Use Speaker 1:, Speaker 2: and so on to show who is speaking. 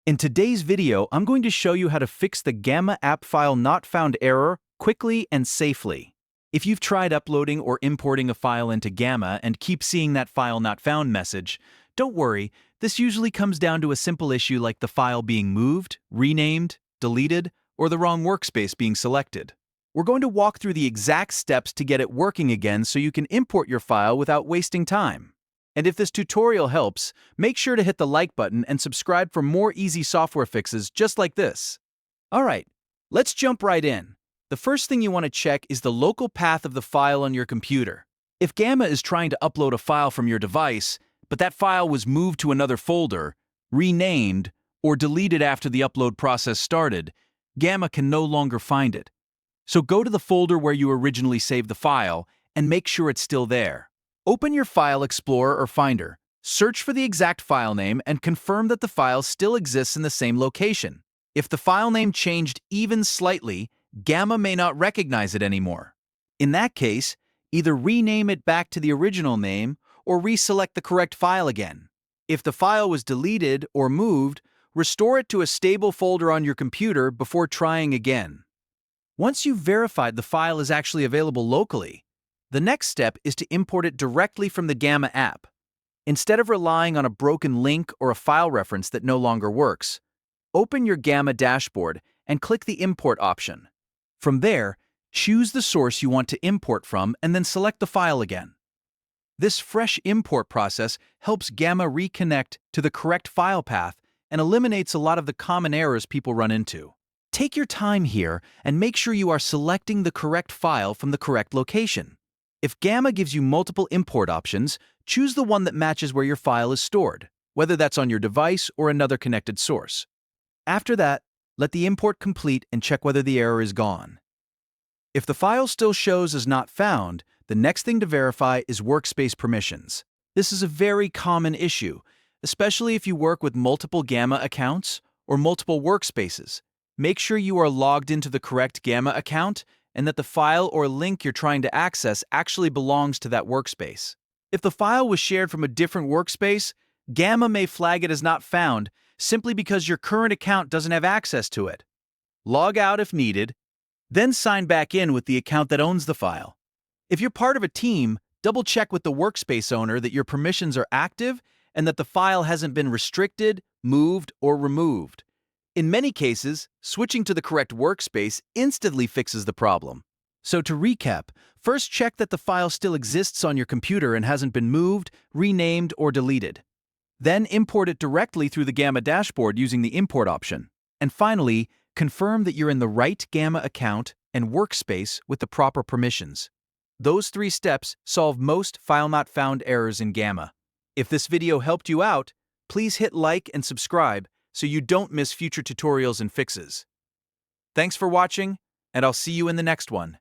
Speaker 1: In today's video, I'm going to show you how to fix the Gamma app file not found error quickly and safely. If you've tried uploading or importing a file into Gamma and keep seeing that file not found message, don't worry, this usually comes down to a simple issue like the file being moved, renamed, deleted, or the wrong workspace being selected. We're going to walk through the exact steps to get it working again so you can import your file without wasting time. And if this tutorial helps, make sure to hit the like button and subscribe for more easy software fixes just like this. Alright, let's jump right in. The first thing you want to check is the local path of the file on your computer. If Gamma is trying to upload a file from your device, but that file was moved to another folder, renamed, or deleted after the upload process started, Gamma can no longer find it. So go to the folder where you originally saved the file and make sure it's still there. Open your File Explorer or Finder, search for the exact file name, and confirm that the file still exists in the same location. If the file name changed even slightly, Gamma may not recognize it anymore. In that case, either rename it back to the original name or reselect the correct file again. If the file was deleted or moved, restore it to a stable folder on your computer before trying again. Once you've verified the file is actually available locally, the next step is to import it directly from the Gamma app. Instead of relying on a broken link or a file reference that no longer works, open your Gamma dashboard and click the Import option. From there, choose the source you want to import from and then select the file again. This fresh import process helps Gamma reconnect to the correct file path and eliminates a lot of the common errors people run into. Take your time here and make sure you are selecting the correct file from the correct location. If Gamma gives you multiple import options, choose the one that matches where your file is stored, whether that's on your device or another connected source. After that, let the import complete and check whether the error is gone. If the file still shows as not found, the next thing to verify is Workspace permissions. This is a very common issue, especially if you work with multiple Gamma accounts or multiple workspaces. Make sure you are logged into the correct Gamma account and that the file or link you're trying to access actually belongs to that workspace. If the file was shared from a different workspace, Gamma may flag it as not found simply because your current account doesn't have access to it. Log out if needed, then sign back in with the account that owns the file. If you're part of a team, double-check with the workspace owner that your permissions are active and that the file hasn't been restricted, moved, or removed. In many cases, switching to the correct workspace instantly fixes the problem. So to recap, first check that the file still exists on your computer and hasn't been moved, renamed, or deleted. Then import it directly through the Gamma dashboard using the Import option. And finally, confirm that you're in the right Gamma account and workspace with the proper permissions. Those 3 steps solve most file not found errors in Gamma. If this video helped you out, please hit like and subscribe so you don't miss future tutorials and fixes. Thanks for watching, and I'll see you in the next one.